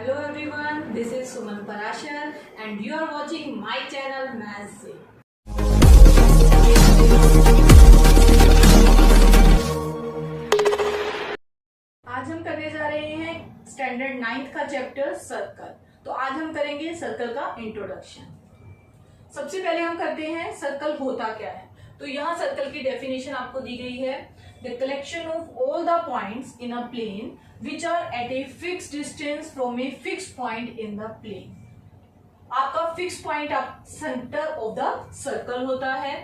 Hello everyone, this is Suman Parashar and you are watching my channel Maths से। आज हम करने जा रहे हैं स्टैंडर्ड 9th का चैप्टर सर्कल। तो आज हम करेंगे सर्कल का इंट्रोडक्शन। सबसे पहले हम करते हैं सर्कल होता क्या है। तो यहाँ सर्कल की डेफिनेशन आपको दी गई है, the collection of all the points in a plane which are at a fixed distance from a fixed point in the plane. आपका फिक्स पॉइंट आप सेंटर ऑफ द सर्कल होता है।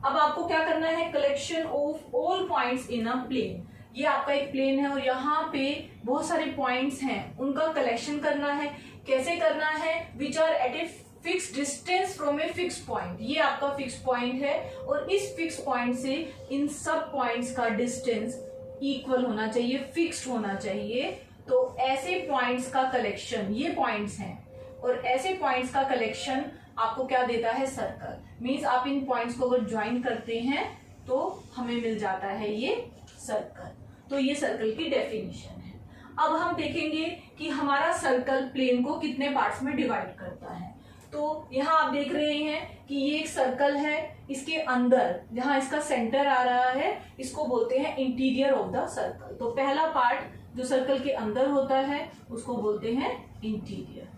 अब आपको क्या करना है, collection of all points in a plane. ये आपका एक प्लेन है और यहाँ पे बहुत सारे पॉइंट्स हैं, उनका कलेक्शन करना है। कैसे करना है, which are at a fix distance from a fix point. ये आपका फिक्स पॉइंट है और इस फिक्स पॉइंट से इन सब पॉइंट्स का डिस्टेंस इक्वल होना चाहिए, फिक्स्ड होना चाहिए। तो ऐसे पॉइंट्स का कलेक्शन, ये पॉइंट्स हैं और ऐसे पॉइंट्स का कलेक्शन आपको क्या देता है, सर्कल। मींस आप इन पॉइंट्स को अगर ज्वाइन करते हैं तो हमें मिल जाता है ये सर्कल। तो ये सर्कल की डेफिनेशन है। अब हम देखेंगे कि हमारा सर्कल प्लेन को कितने पार्ट्स में डिवाइड करता है। तो यहाँ आप देख रहे हैं कि ये एक सर्कल है, इसके अंदर जहां इसका सेंटर आ रहा है इसको बोलते हैं इंटीरियर ऑफ द सर्कल। तो पहला पार्ट जो सर्कल के अंदर होता है उसको बोलते हैं इंटीरियर।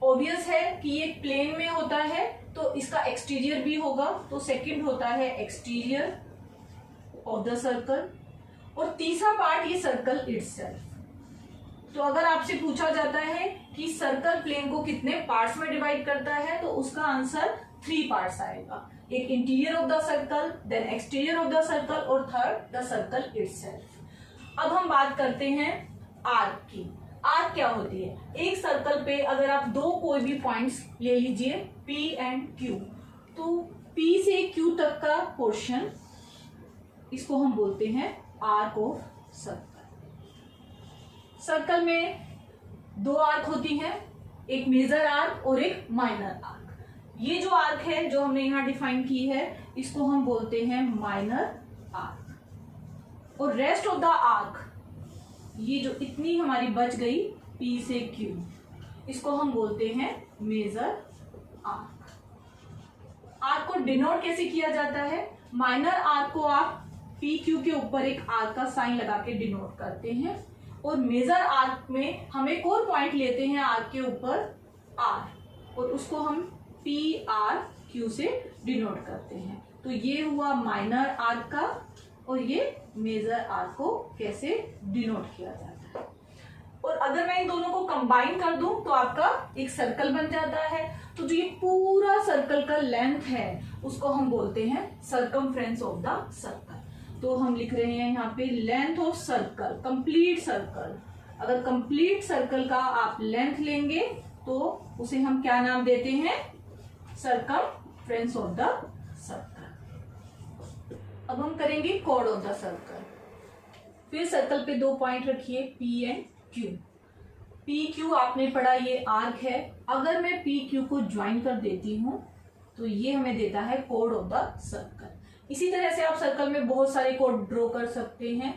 ऑब्वियस है कि ये प्लेन में होता है तो इसका एक्सटीरियर भी होगा, तो सेकंड होता है एक्सटीरियर ऑफ द सर्कल। और तीसरा पार्ट ये सर्कल इटसेल्फ। तो अगर आपसे पूछा जाता है कि सर्कल प्लेन को कितने पार्ट्स में डिवाइड करता है तो उसका आंसर 3 पार्ट्स आएगा। एक interior of the circle, then exterior of the circle और थर्ड द सर्कल इटसेल्फ। अब हम बात करते हैं आर्क की। आर्क क्या होती है, एक सर्कल पे अगर आप दो कोई भी पॉइंट्स ले लीजिए P एंड Q, तो P से Q तक का पोर्शन, इसको हम बोलते हैं आर्क ऑफ सर्कल। सर्कल में 2 आर्क होती हैं, एक मेजर आर्क और एक माइनर आर्क। ये जो आर्क है जो हमने यहाँ डिफाइन की है इसको हम बोलते हैं माइनर आर्क। और रेस्ट ऑफ द आर्क, ये जो इतनी हमारी बच गई P से Q, इसको हम बोलते हैं मेजर आर्क। आर्क को डिनोट कैसे किया जाता है, माइनर आर्क को आप PQ के ऊपर एक आर्क का साइन लगा के डिनोट करते हैं और मेजर आर्क में हम एक और पॉइंट लेते हैं आर्क के ऊपर R और उसको हम PRQ से डिनोट करते हैं। तो ये हुआ माइनर आर्क का और ये मेजर आर्क को कैसे डिनोट किया जाता है। और अगर मैं इन दोनों को कंबाइन कर दूं तो आपका एक सर्कल बन जाता है। तो जो ये पूरा सर्कल का लेंथ है उसको हम बोलते हैं सर्कमफ्रेंस ऑफ द सर्कल। तो हम लिख रहे हैं यहाँ पे length of circle, complete circle. अगर कंप्लीट सर्कल का आप लेंथ लेंगे तो उसे हम क्या नाम देते हैं, सर्कमफ्रेंस ऑफ द सर्कल। अब हम करेंगे कॉर्ड ऑफ द सर्कल। फिर सर्कल पे 2 पॉइंट रखिए P एंड Q। PQ आपने पढ़ा, ये आर्क है। अगर मैं PQ को ज्वाइन कर देती हूं तो ये हमें देता है कॉर्ड ऑफ द सर्कल। इसी तरह से आप सर्कल में बहुत सारे कोड ड्रॉ कर सकते हैं।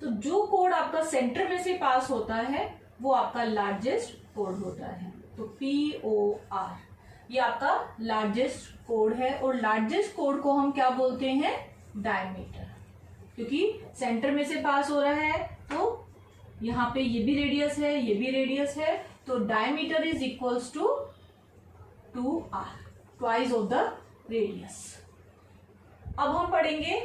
तो जो कोड आपका सेंटर में से पास होता है वो आपका लार्जेस्ट कोड होता है। तो POR ये आपका लार्जेस्ट कोड है और लार्जेस्ट कोड को हम क्या बोलते हैं, डायमीटर। क्योंकि सेंटर में से पास हो रहा है तो यहाँ पे ये भी रेडियस है, ये भी रेडियस है, तो diameter is equals to 2R, twice of the radius. अब हम पढ़ेंगे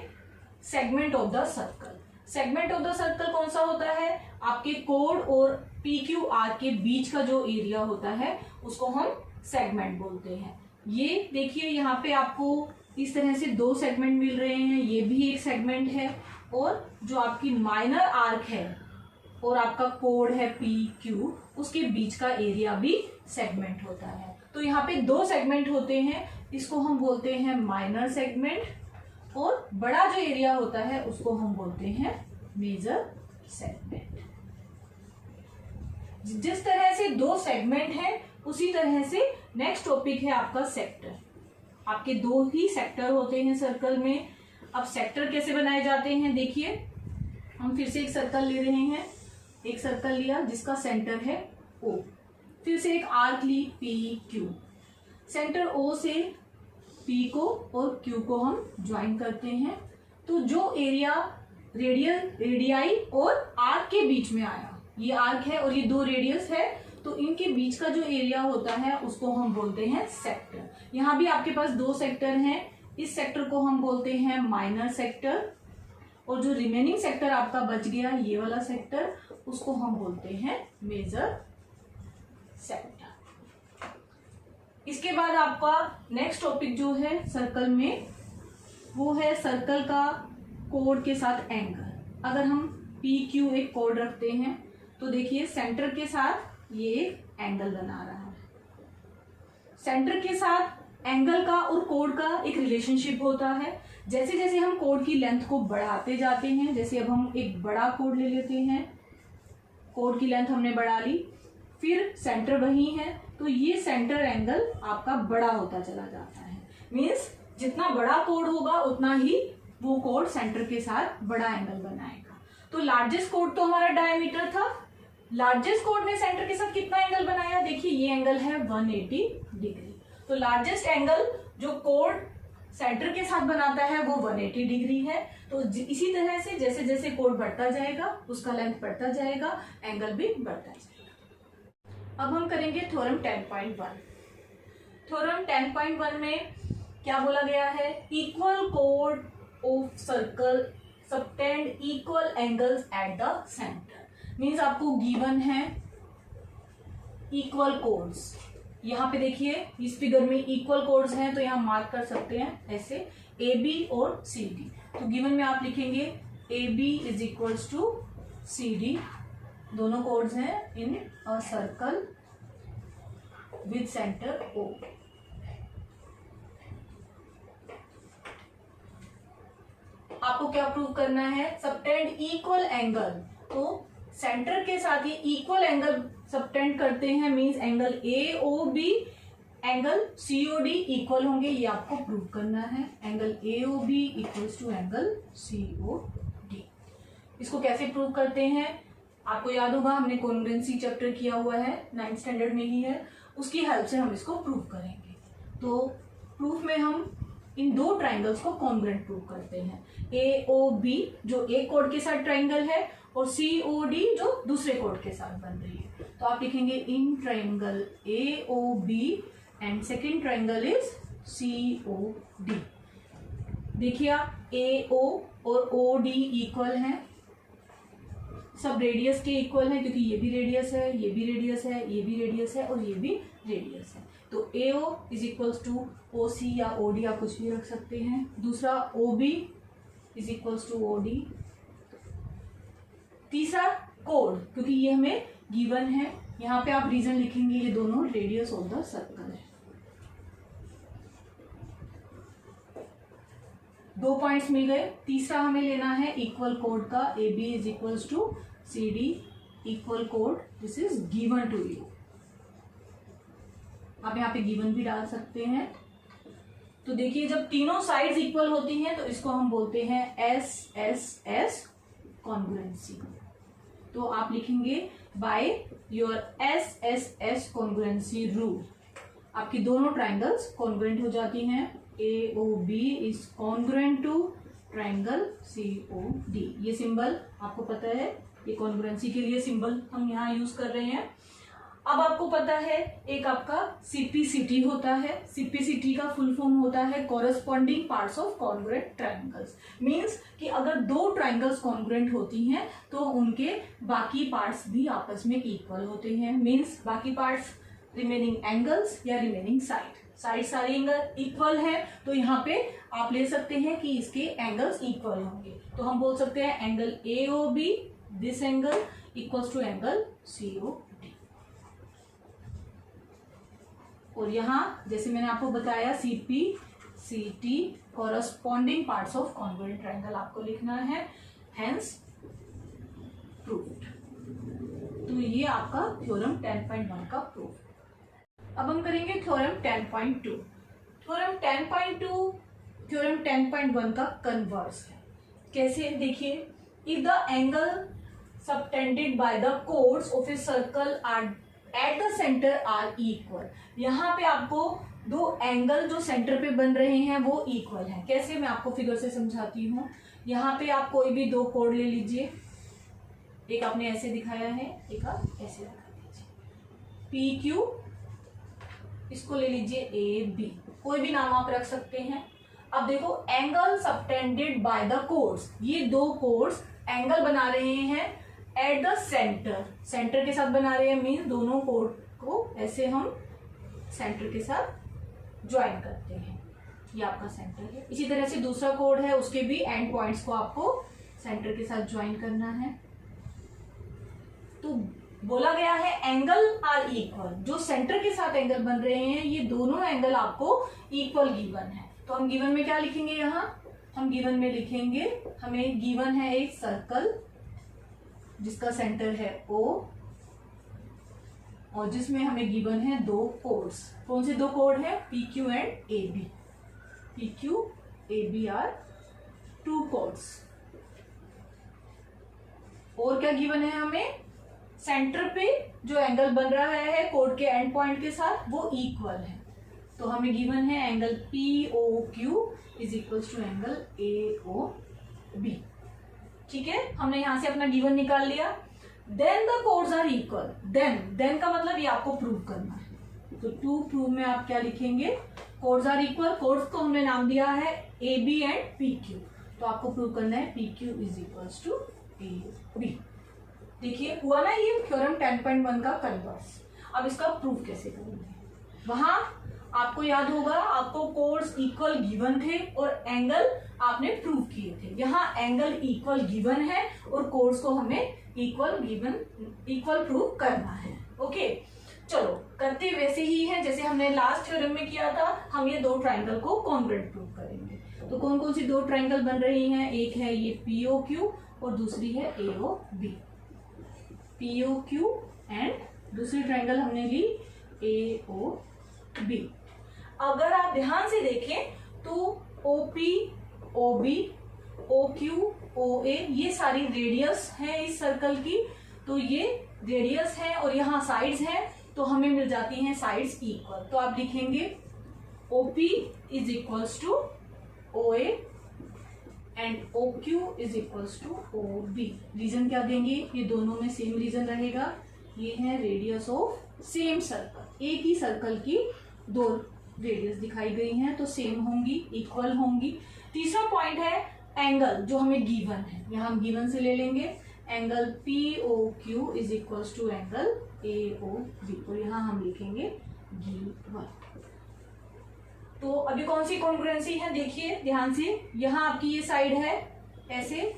segment of the circle. Segment of the circle कौन सा होता है, आपके कोड और PQR के बीच का जो एरिया होता है उसको हम सेगमेंट बोलते हैं। ये देखिए यहाँ पे आपको इस तरह से 2 सेगमेंट मिल रहे हैं, ये भी एक सेगमेंट है और जो आपकी माइनर आर्क है और आपका कोड है PQ, उसके बीच का एरिया भी सेगमेंट होता है। तो यहाँ पे 2 सेगमेंट होते हैं, इसको हम बोलते हैं माइनर सेगमेंट और बड़ा जो एरिया होता है उसको हम बोलते हैं मेजर सेगमेंट। जिस तरह से 2 सेगमेंट हैं उसी तरह से नेक्स्ट टॉपिक है आपका सेक्टर। आपके 2 ही सेक्टर होते हैं सर्कल में। अब सेक्टर कैसे बनाए जाते हैं देखिए, हम फिर से एक सर्कल ले रहे हैं, एक सर्कल लिया जिसका सेंटर है O, फिर से एक आर्क ली PQ, सेंटर O से P को और Q को हम ज्वाइन करते हैं। तो जो एरिया रेडियाई और आर्क के बीच में आया, ये आर्क है और ये दो रेडियस है, तो इनके बीच का जो एरिया होता है उसको हम बोलते हैं सेक्टर। यहाँ भी आपके पास दो सेक्टर हैं, इस सेक्टर को हम बोलते हैं माइनर सेक्टर, और जो रिमेनिंग सेक्टर आपका बच गया ये वाला सेक्टर, उसको हम बोलते हैं मेजर सेक्टर। इसके बाद आपका नेक्स्ट टॉपिक जो है सर्कल में, वो है सर्कल का कोड के साथ एंगल। अगर हम PQ एक कोड रखते हैं तो देखिए सेंटर के साथ ये एक एंगल बना रहा है। सेंटर के साथ एंगल का और कोड का एक रिलेशनशिप होता है। जैसे जैसे हम कोड की लेंथ को बढ़ाते जाते हैं, जैसे अब हम एक बड़ा कोड ले लेते हैं, कोड की लेंथ हमने बढ़ा ली, फिर सेंटर वही है, तो ये सेंटर एंगल आपका बड़ा होता चला जाता है। मीन्स जितना बड़ा कोड होगा उतना ही वो कोड सेंटर के साथ बड़ा एंगल बनाएगा। तो लार्जेस्ट कोड तो हमारा डायमीटर था, लार्जेस्ट कोड ने सेंटर के साथ कितना एंगल बनाया, देखिए ये एंगल है 180 डिग्री। तो लार्जेस्ट एंगल जो कोड सेंटर के साथ बनाता है वो 180 डिग्री है। तो इसी तरह से जैसे जैसे कोड बढ़ता जाएगा उसका लेंथ बढ़ता जाएगा, एंगल भी बढ़ता जाएगा। अब हम करेंगे थ्योरम 10.1। थ्योरम 10.1 में क्या बोला गया है, equal code of circle subtend equal angles eight the centre. Means आपको गिवन है इक्वल कोड्स, यहाँ पे देखिए इस फिगर में इक्वल कोड्स हैं, तो यहाँ मार्क कर सकते हैं ऐसे AB और CD। तो गिवन में आप लिखेंगे AB is equals to CD, दोनों कोड्स हैं in a circle with centre O। आपको क्या प्रूव करना है, सबटेंड इक्वल एंगल, तो सेंटर के साथ ये इक्वल एंगल सबटेंड करते हैं, means angle AOB angle COD equal होंगे, ये आपको प्रूव करना है। Angle AOB equals to angle COD। इसको कैसे प्रूव करते हैं, आपको याद होगा हमने कॉन्ग्रुएंसी चैप्टर किया हुआ है, 9th स्टैंडर्ड में ही है, उसकी हेल्प से हम इसको प्रूव करेंगे। तो प्रूफ में हम इन दो ट्राइंगल्स को कॉन्ग्रुएंट प्रूव करते हैं। AOB जो एक कोड के साथ ट्राइंगल है और COD जो दूसरे कोड के साथ बन रही है। तो आप लिखेंगे in triangle AOB and second triangle is COD। देखिए आप AO और OD इक्वल हैं, सब रेडियस के इक्वल है, क्योंकि ये भी रेडियस है, ये भी रेडियस है, ये भी रेडियस है और ये भी रेडियस है। तो AO is equals to OC या OD आप कुछ भी रख सकते हैं। दूसरा OB is equals to OD। तीसरा कोड, क्योंकि ये हमें गिवन है, यहाँ पे आप रीजन लिखेंगे ये दोनों रेडियस ऑफ द सर्कल है। 2 पॉइंट्स मिल गए। तीसरा हमें लेना है इक्वल कोड का, AB is equals to CD equal कोड, this is given to you. आप यहाँ पे गिवन भी डाल सकते हैं। तो देखिए जब तीनों साइड्स इक्वल होती हैं तो इसको हम बोलते हैं SSS कॉन्ग्रुएंसी। तो आप लिखेंगे by your SSS congruency rule, आपकी दोनों ट्राइंगल्स कॉन्ग्रुएंट हो जाती हैं। AOB is congruent to triangle COD। ये सिंबल आपको पता है, ये कॉन्ग्रुएंसी के लिए सिंबल हम यहाँ यूज कर रहे हैं। अब आपको पता है एक आपका CPCT होता है, CPCT का फुल फॉर्म होता है corresponding parts of congruent triangles. Means कि अगर दो ट्राइंगल्स कॉन्ग्रुएंट होती हैं तो उनके बाकी पार्ट्स भी आपस में इक्वल होते हैं। मीन्स बाकी पार्ट्स रिमेनिंग एंगल्स या रिमेनिंग साइड सारी एंगल इक्वल है, तो यहाँ पे आप ले सकते हैं कि इसके एंगल्स इक्वल होंगे। तो हम बोल सकते हैं angle AOB this angle equals to angle COD। और यहाँ जैसे मैंने आपको बताया CPCT corresponding parts of congruent triangle आपको लिखना है, हेंस प्रूव्ड। तो ये आपका थ्योरम 10.1 का प्रूफ। अब हम करेंगे थ्योरम 10.2। थ्योरम 10.2 थ्योरम 10.1 का कन्वर्स है। कैसे, देखिए if the angle subtended by the chords of a circle are at the centre are equal. यहाँ पे आपको दो एंगल जो सेंटर पे बन रहे हैं वो इक्वल है। कैसे, मैं आपको फिगर से समझाती हूँ। यहाँ पे आप कोई भी दो कोड ले लीजिए, एक आपने ऐसे दिखाया है, एक आप ऐसे दिखा दीजिए, पी क्यू, इसको ले लीजिए ए बी, कोई भी नाम आप रख सकते हैं। अब देखो, angle subtended by the codes, ये दो कोड्स एंगल बना रहे हैं एट द सेंटर, सेंटर के साथ बना रहे हैं, मीन दोनों कोड को ऐसे हम सेंटर के साथ ज्वाइन करते हैं, ये आपका सेंटर है। इसी तरह से दूसरा कोड है, उसके भी एंड पॉइंट्स को आपको सेंटर के साथ ज्वाइन करना है। तो बोला गया है एंगल आर इक्वल, जो सेंटर के साथ एंगल बन रहे हैं ये दोनों एंगल आपको इक्वल गिवन है। तो हम गिवन में क्या लिखेंगे, यहाँ हम गिवन में लिखेंगे, हमें गिवन है एक सर्कल जिसका सेंटर है O, और जिसमें हमें गिवन है दो कोड्स। कौन से दो कोड है, PQ and AB। PQ AB are two chords. और क्या गिवन है हमें, सेंटर पे जो एंगल बन रहा है कोड के एंड पॉइंट के साथ वो इक्वल है। तो हमें गिवन है angle POQ is equal to angle AOB। ठीक है, हमने यहां से अपना गिवन निकाल लिया। Then the chords are equal, then का मतलब ये आपको प्रूव करना है। तो टू प्रूव में आप क्या लिखेंगे, कोड्स आर इक्वल, कोड्स को हमने नाम दिया है AB एंड PQ, तो आपको प्रूव करना है PQ is equal to AB। देखिए हुआ ना ये थ्योरम 10.1 का कन्वर्स। अब इसका प्रूफ कैसे करेंगे, वहां आपको याद होगा आपको कोड्स इक्वल गिवन थे और एंगल आपने प्रूव किए थे। यहाँ एंगल इक्वल गिवन है और कोड्स को हमें इक्वल प्रूव करना है। ओके, चलो करते वैसे ही है जैसे हमने लास्ट थ्योरम में किया था। हम ये दो ट्राइंगल को कॉन्ग्रुएंट प्रूव करेंगे। तो कौन कौन सी दो ट्राइंगल बन रही हैं, एक है ये POQ और दूसरी है AOB। POQ एंड दूसरी ट्राइंगल हमने ली AOB। अगर आप ध्यान से देखें तो OP, OB, OQ, OA ये सारी रेडियस है इस सर्कल की। तो ये रेडियस है और यहाँ साइड्स हैं, तो हमें मिल जाती हैं साइड्स इक्वल। तो आप लिखेंगे OP is equals to OA and OQ is equals to OB। Reason क्या देंगे, ये दोनों में सेम रीजन रहेगा। ये है रेडियस ऑफ सेम सर्कल, एक ही सर्कल की दो रेडियस दिखाई गई हैं तो सेम होंगी, इक्वल होंगी। तीसरा पॉइंट है एंगल जो हमें गिवन है, यहाँ हम गिवन से ले लेंगे angle POQ is equals to angle AOB और यहाँ हम लिखेंगे गिवन। तो अभी कौन सी कॉन्ग्रुएंसी है देखिए ध्यान से, यहाँ आपकी ये साइड है ऐसे,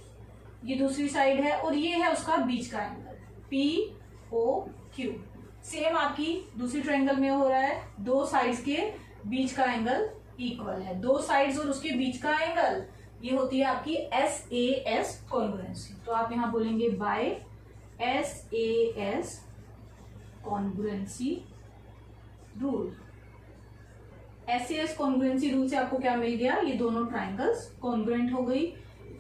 ये दूसरी साइड है और ये है उसका बीच का एंगल POQ। सेम आपकी दूसरी ट्रायंगल में हो रहा है, दो साइड्स के बीच का एंगल इक्वल है, दो साइड्स और उसके बीच का एंगल, ये होती है आपकी SAS कॉन्ग्रुएंसी। तो आप यहां बोलेंगे by SAS congruency rule. SAS congruency rule से आपको क्या मिल गया, ये दोनों ट्राइंगल्स कॉन्ग्रुएंट हो गई।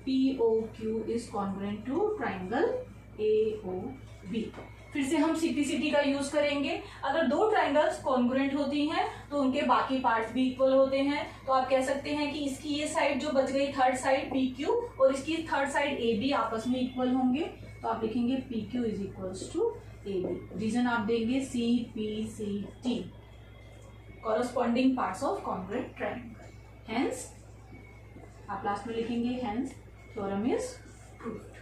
POQ is congruent to triangle AOB। फिर से हम सिंप्लिसिटी का यूज करेंगे। अगर दो ट्राइंगल्स कॉन्ग्रुएंट होती हैं तो उनके बाकी पार्ट्स भी इक्वल होते हैं। तो आप कह सकते हैं कि इसकी ये साइड जो बच गई थर्ड साइड PQ और इसकी थर्ड साइड AB आपस में इक्वल होंगे। तो आप लिखेंगे PQ is equals to AB। Reason आप देंगे CPCT, corresponding parts of congruent triangle. Hence आप लास्ट में लिखेंगे हेंस थ्योरम इज प्रूव्ड।